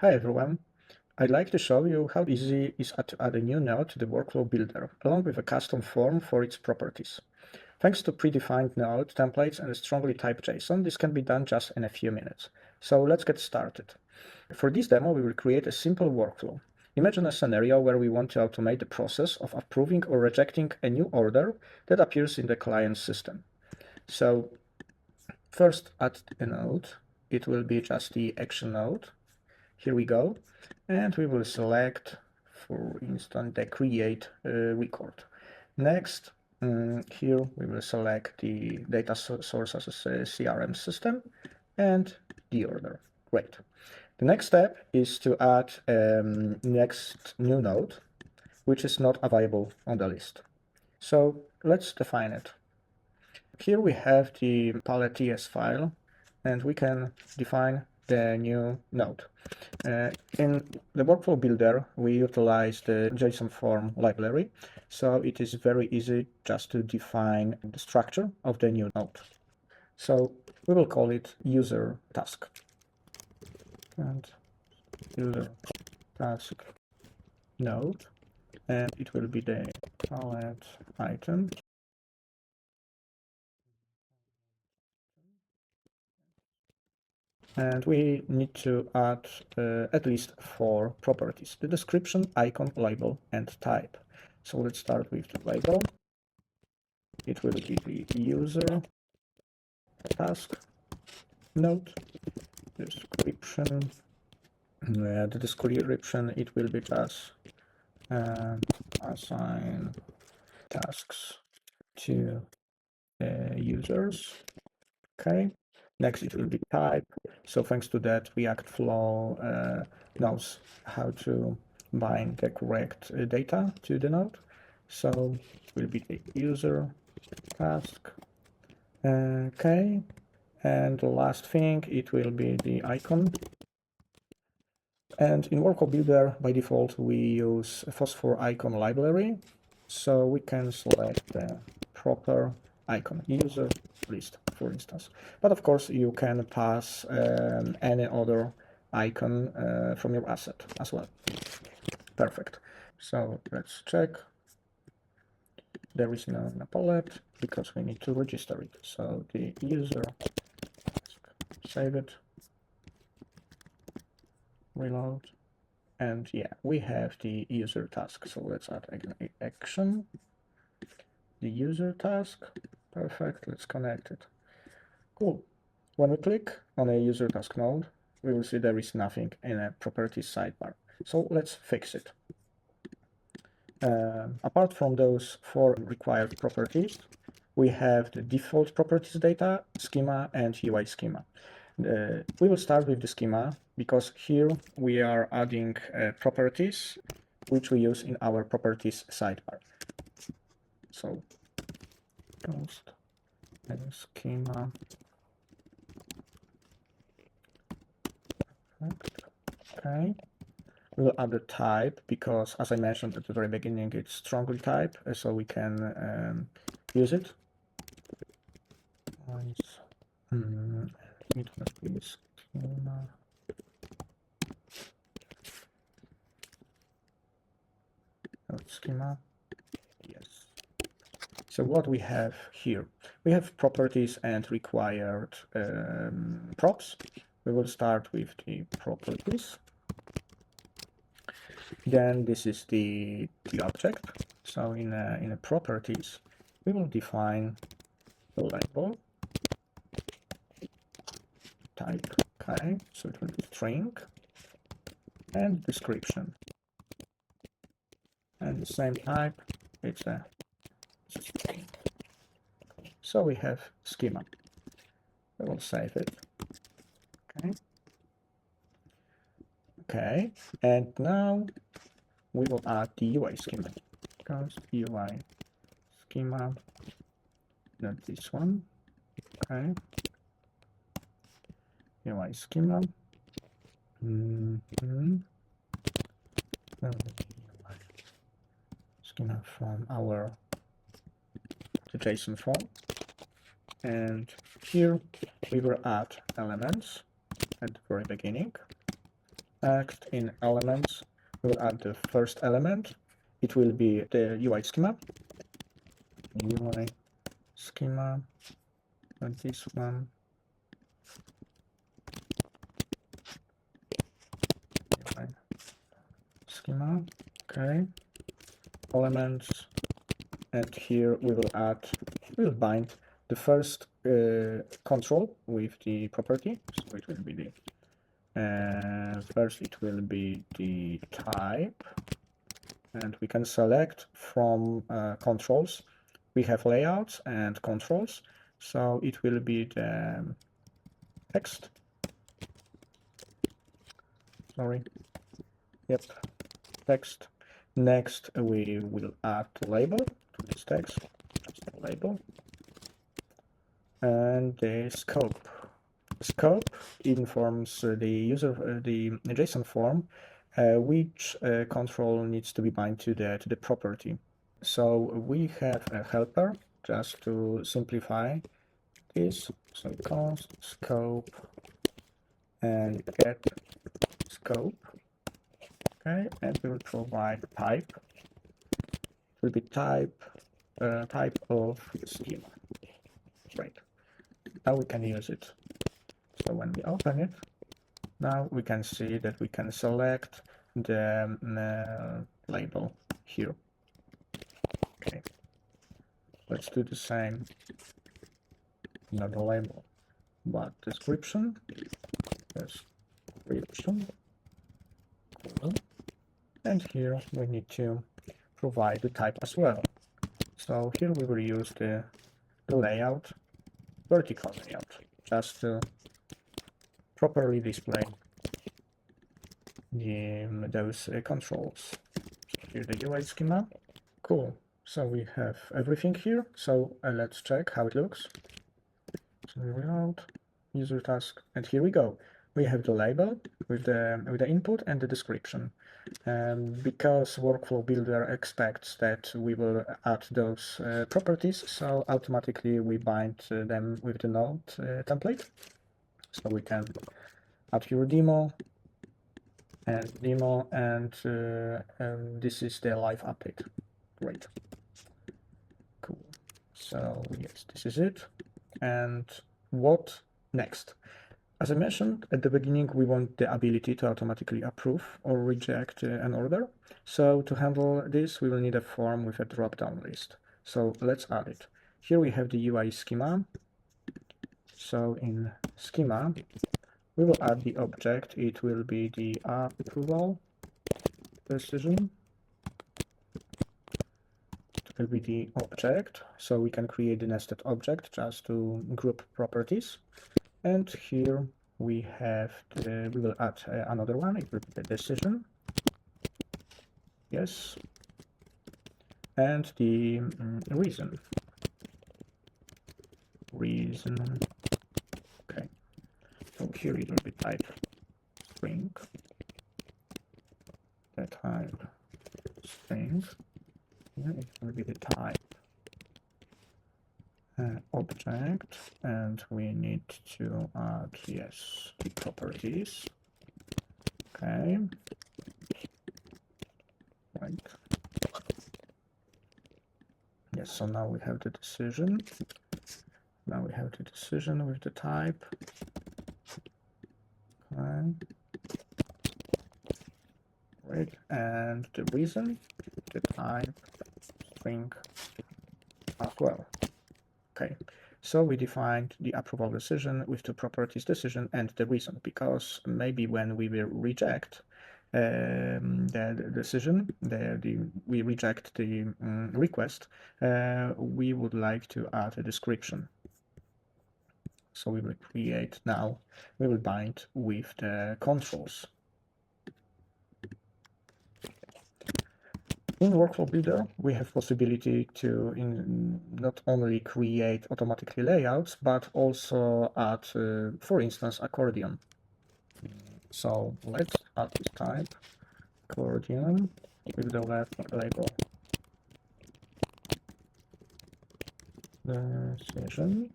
Hi everyone, I'd like to show you how easy it is to add a new node to the Workflow Builder, along with a custom form for its properties. Thanks to predefined node templates and a strongly typed JSON, this can be done just in a few minutes. So let's get started. For this demo, we will create a simple workflow. Imagine a scenario where we want to automate the process of approving or rejecting a new order that appears in the client system. So first add a node. It will be just the action node. Here we go, and we will select, for instance, the create record. Next, here we will select the data source as a CRM system and the order. Great. The next step is to add next new node, which is not available on the list. So let's define it. Here we have the palette TS file, and we can define the new node. In the Workflow Builder, we utilize the JSON Form library, so it is very easy just to define the structure of the new node. So we will call it user task. And user task node, and it will be the palette item. And we need to add at least 4 properties: the description, icon, label, and type. So let's start with the label. It will be the user task node. Description. The description, it will be just assign tasks to users. Okay. Next, it will be type. So thanks to that, React Flow knows how to bind the correct data to the node. So it will be the user task. Okay. And the last thing, it will be the icon. And in Workflow Builder, by default, we use a Phosphor icon library. So we can select the proper icon, user list, for instance. But of course, you can pass any other icon from your asset as well. Perfect. So let's check. There is no palette because we need to register it. So the user, save it, reload. And yeah, we have the user task. So let's add an action. The user task. Perfect. Let's connect it. Cool. When we click on a user task node, we will see there is nothing in a properties sidebar. So let's fix it. Apart from those 4 required properties, we have the default properties data, schema, and UI schema. We will start with the schema because here we are adding properties which we use in our properties sidebar. So post and schema. Okay. We'll add the type because, as I mentioned at the very beginning, it's strongly typed, so we can use it. It will be schema. Schema. Yes. So what we have here, we have properties and required props. We will start with the properties. Then this is the object. So in a properties, we will define the label type. Okay, so it will be string and description. And the same type, it's a string. So we have schema. We will save it. Okay. Okay, and now we will add the UI schema. Const UI schema, not this one. Okay. UI schema. Schema from our JSON form. And here we will add elements at the very beginning. Next, in elements, we'll add the first element. It will be the UI schema. UI schema, and this one. UI schema. Okay. Elements, and here we will bind the first control with the property. So it will be the first it will be the type, and we can select from controls. We have layouts and controls, so it will be the text. Sorry. Yep, text. Next, we will add the label to this text, just a label, and the scope. Scope informs the user the JSON form which control needs to be bound to the property. So we have a helper just to simplify this. So const scope and get scope. Okay, and we will provide type. It will be type of schema. Right. Now we can use it. So when we open it, now we can see that we can select the label here. Okay, let's do the same. Not the label, but description. Description. Cool. And here we need to provide the type as well. So here we will use the layout, vertical layout, just to properly display those controls. So here the UI schema. Cool. So we have everything here. So let's check how it looks. So layout, user task, and here we go. We have the label with the input and the description. Because Workflow Builder expects that we will add those properties, so automatically we bind them with the node template. So we can add your demo, and this is the live update. Great. Cool. So yes, this is it. And what next? As I mentioned at the beginning, we want the ability to automatically approve or reject an order. So to handle this, we will need a form with a drop-down list. So let's add it. Here we have the UI schema. So in schema, we will add the object. It will be the approval decision. It will be the object. So we can create the nested object just to group properties. And here we have we will add another one. It will be the decision. Yes. And the reason. Okay. So here it will be type string. The type string. Here it will be the type object, and we need to add, yes, the properties. Okay. Right. Yes, so now we have the decision. Now we have the decision with the type. Okay. Right, and the reason, the type string as well. Okay, so we defined the approval decision with the properties decision and the reason, because maybe when we will reject the decision, we reject the request, we would like to add a description. So we will create now, we will bind with the controls. In Workflow Builder, we have possibility to not only create automatically layouts, but also add, for instance, Accordion. So let's add this type, Accordion, with the label decision.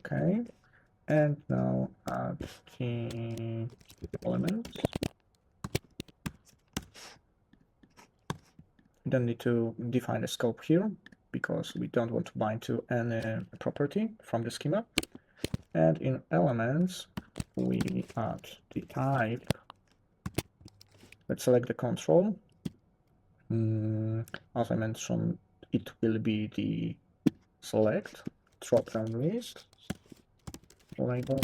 Okay, and now add the elements. don't need to define a scope here because we don't want to bind to any property from the schema. And in elements, we add the type. Let's select the control. As I mentioned, it will be the select drop-down list label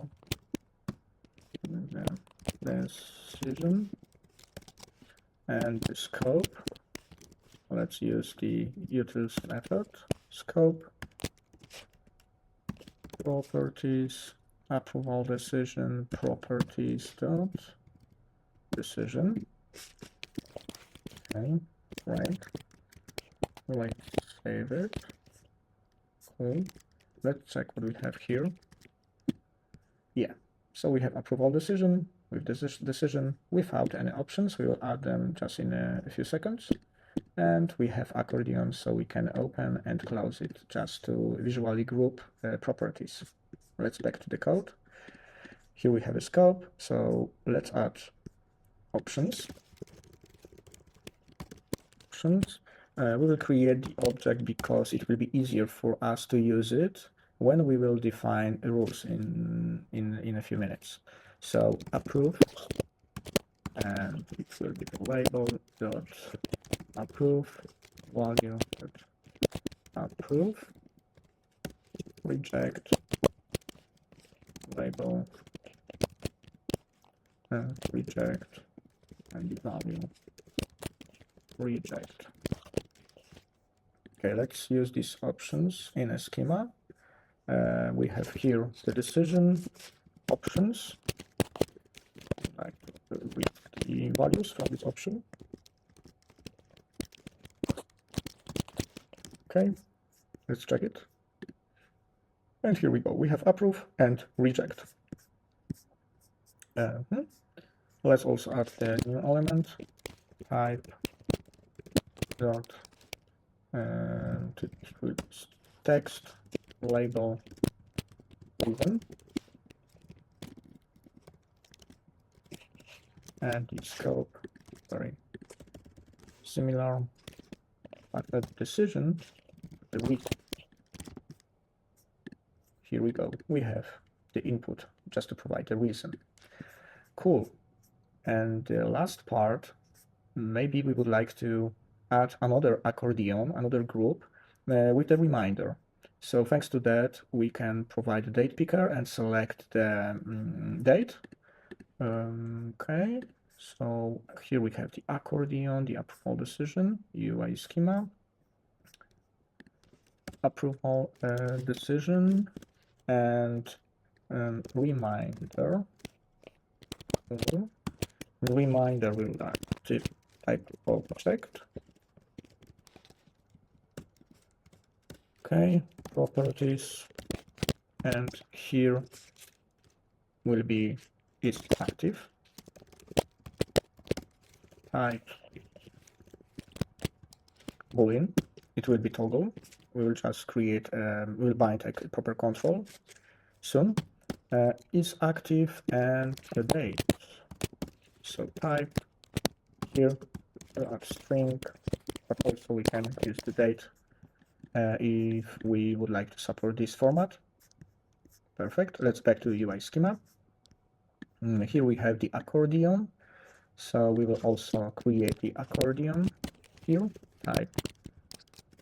decision, and the scope. Let's use the utils method. Scope, properties, approval decision, properties dot decision. Okay, right. Let's save it. Cool. Let's check what we have here. Yeah, so we have approval decision with this decision without any options. We will add them just in a few seconds. And we have Accordion, so we can open and close it just to visually group properties. Let's back to the code. Here we have a scope, so let's add options. We will create the object because it will be easier for us to use it when we will define rules in a few minutes. So approve, and it will be the label dot approve value dot approve reject label reject and value reject. Okay, let's use these options in a schema. We have here the decision options, like with the values from this option. Okay, let's check it. And here we go. We have approve and reject. Let's also add the new element type dot and it will be text label even, and the scope very similar, but the decision, the read. Here we go. We have the input just to provide the reason. Cool. And the last part, maybe we would like to add another accordion, another group with a reminder. So thanks to that, we can provide the date picker and select the date. Okay, so here we have the accordion, the approval decision, UI schema, approval decision, and reminder. Reminder will active type object. Okay, properties, and here will be is active type boolean. It will be toggle. We will just create, we'll bind a proper control soon. Is active and the date. So type here add string, but also we can use the date if we would like to support this format. Perfect. Let's back to UI schema. Here we have the accordion. So we will also create the accordion here. Type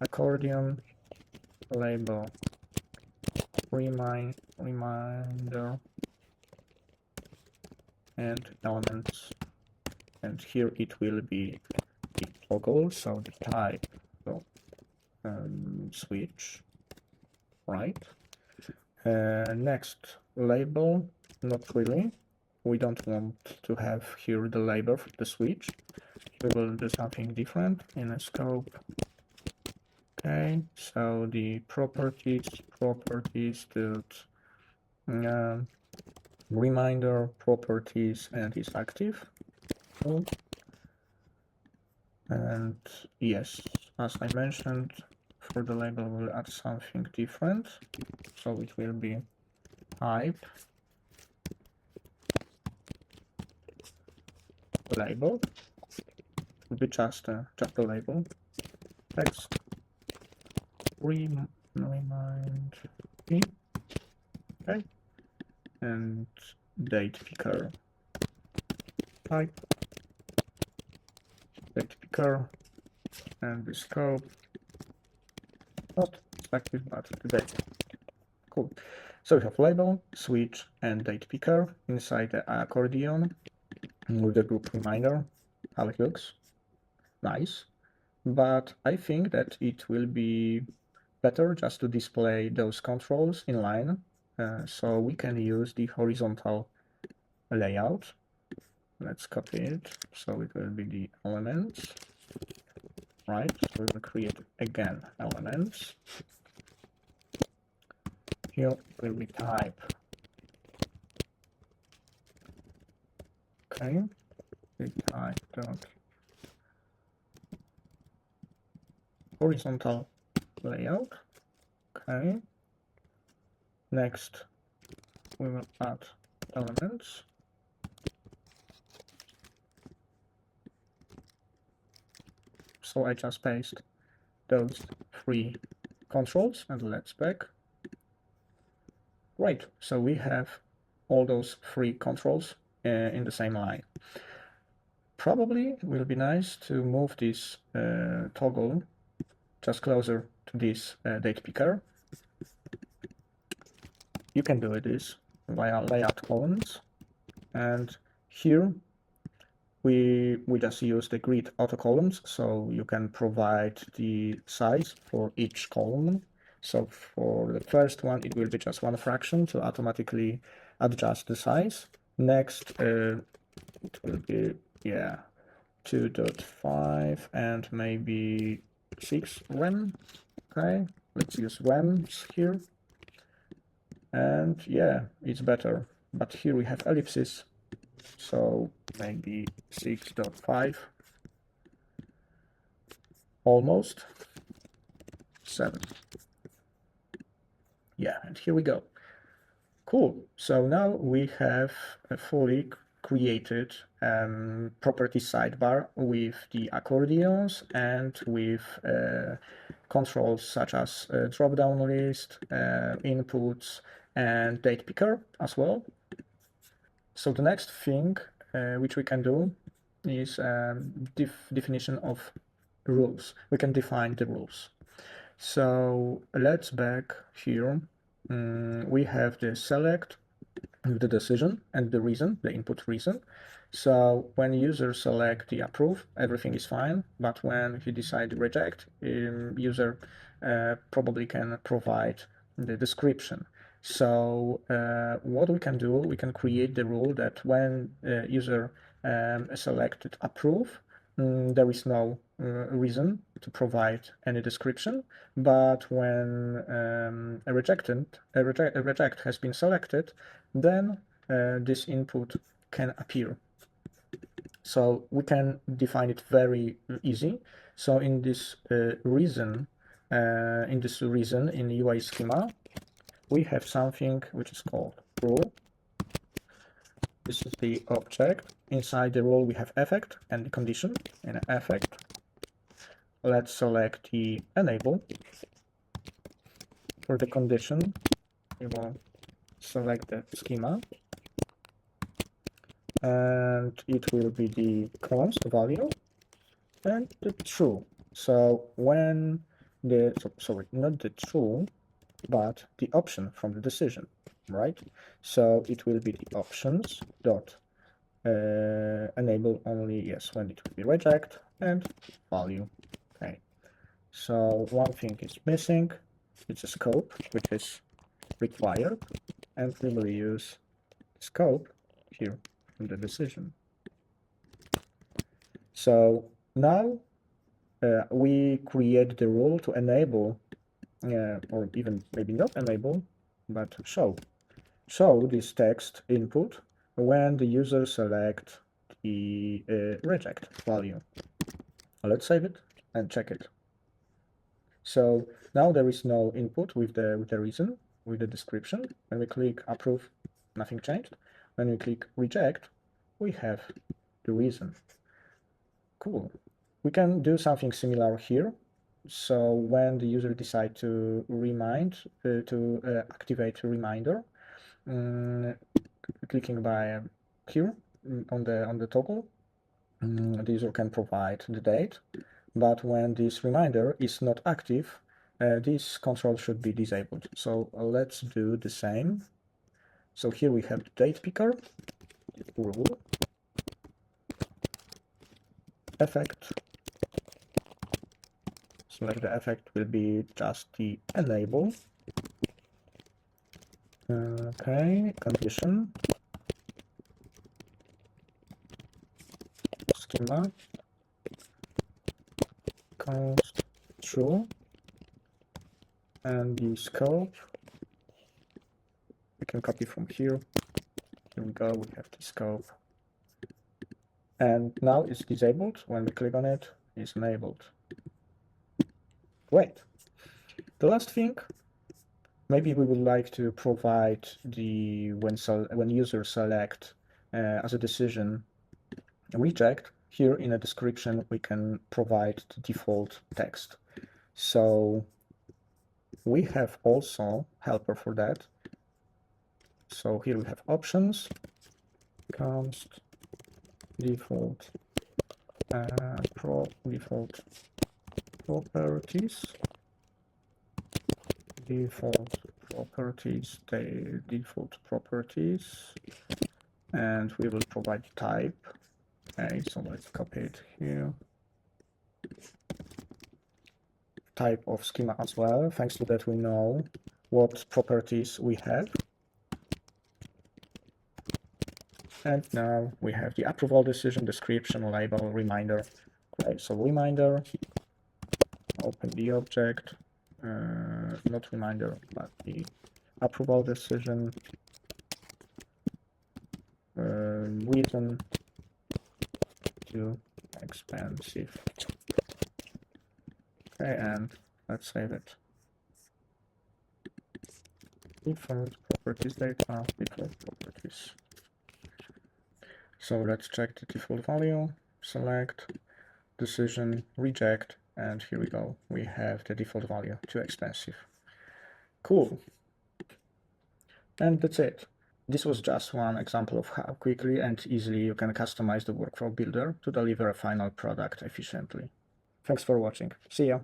accordion label reminder and elements, and here it will be the toggle, so the type will switch, right? Next, label, not really. We don't want to have here the label for the switch. We will do something different in a scope. Okay, so the properties dot reminder properties and is active. And yes, as I mentioned, for the label we'll add something different, so it will be type label. It will be just a label. text remind me, okay, and date picker type, date picker, and the scope, not expected, but the date. Cool. So we have label, switch, and date picker inside the accordion with the group reminder. How it looks. Nice. But I think that it will be better just to display those controls in line. So we can use the horizontal layout. Let's copy it. So it will be the elements, right? So we will create again elements. Here will be type. Okay. The type dot horizontal layout. Okay. Next, we will add elements. So I just paste those three controls and let's back. Great. So we have all those three controls in the same line. Probably will be nice to move this toggle just closer to this date picker. You can do this via layout columns, and here we just use the grid auto columns, so you can provide the size for each column. So for the first one, it will be just one fraction to automatically adjust the size. Next, it will be 2.5 and maybe 6 rem. Okay, let's use rems here. And yeah, it's better. But here we have ellipses, so maybe 6.5, almost 7. Yeah, and here we go. Cool. So now we have a fully created property sidebar with the accordions and with controls such as drop-down list, inputs, and date picker as well. So the next thing which we can do is definition of rules. We can define the rules. So let's back here. We have the select with the decision and the reason, the input reason. So when user select the approve, everything is fine. But when he decide to reject, user probably can provide the description. So what we can do, we can create the rule that when user selected approve, there is no reason to provide any description, but when a reject has been selected, then this input can appear. So we can define it very easy. So in this reason, in UI schema, we have something which is called rule. This is the object. Inside the rule we have effect and the condition. In effect, let's select the enable. For the condition, we will select the schema, and it will be the const value and the true. So when the sorry, not the true, but the option from the decision, right? So it will be the options dot enable only, yes, when it will be reject, and value. Okay, so one thing is missing, it's a scope which is required, and we will use scope here in the decision. So now we create the rule to enable, or even maybe not enable, but show this text input when the user select the reject value. Let's save it and check it. So now there is no input with the reason, with the description. When we click approve, nothing changed. When we click reject, we have the reason. Cool. We can do something similar here. So when the user decides to activate a reminder, clicking by here on the toggle, the user can provide the date. But when this reminder is not active, this control should be disabled. So let's do the same. So here we have the date picker, rule, effect. Select the effect will be just the enable. Okay, condition, schema, const true, and the scope we can copy from here. Here we go, we have the scope. And now it's disabled. When we click on it, it's enabled. Great. The last thing, maybe we would like to provide the when user select as a decision reject. Here in the description we can provide the default text. So we have also helper for that. So here we have options, const default default properties, default properties, and we will provide type. Okay, so let's copy it here. Type of schema as well. Thanks to that we know what properties we have. And now we have the approval decision, description, label, reminder. Okay, so reminder, open the object, not reminder, but the approval decision, reason too expensive. Okay, and let's save it. Default properties data, default properties. So let's check the default value, select, decision, reject, and here we go. We have the default value, too expensive. Cool. And that's it. This was just one example of how quickly and easily you can customize the Workflow Builder to deliver a final product efficiently. Thanks for watching. See ya.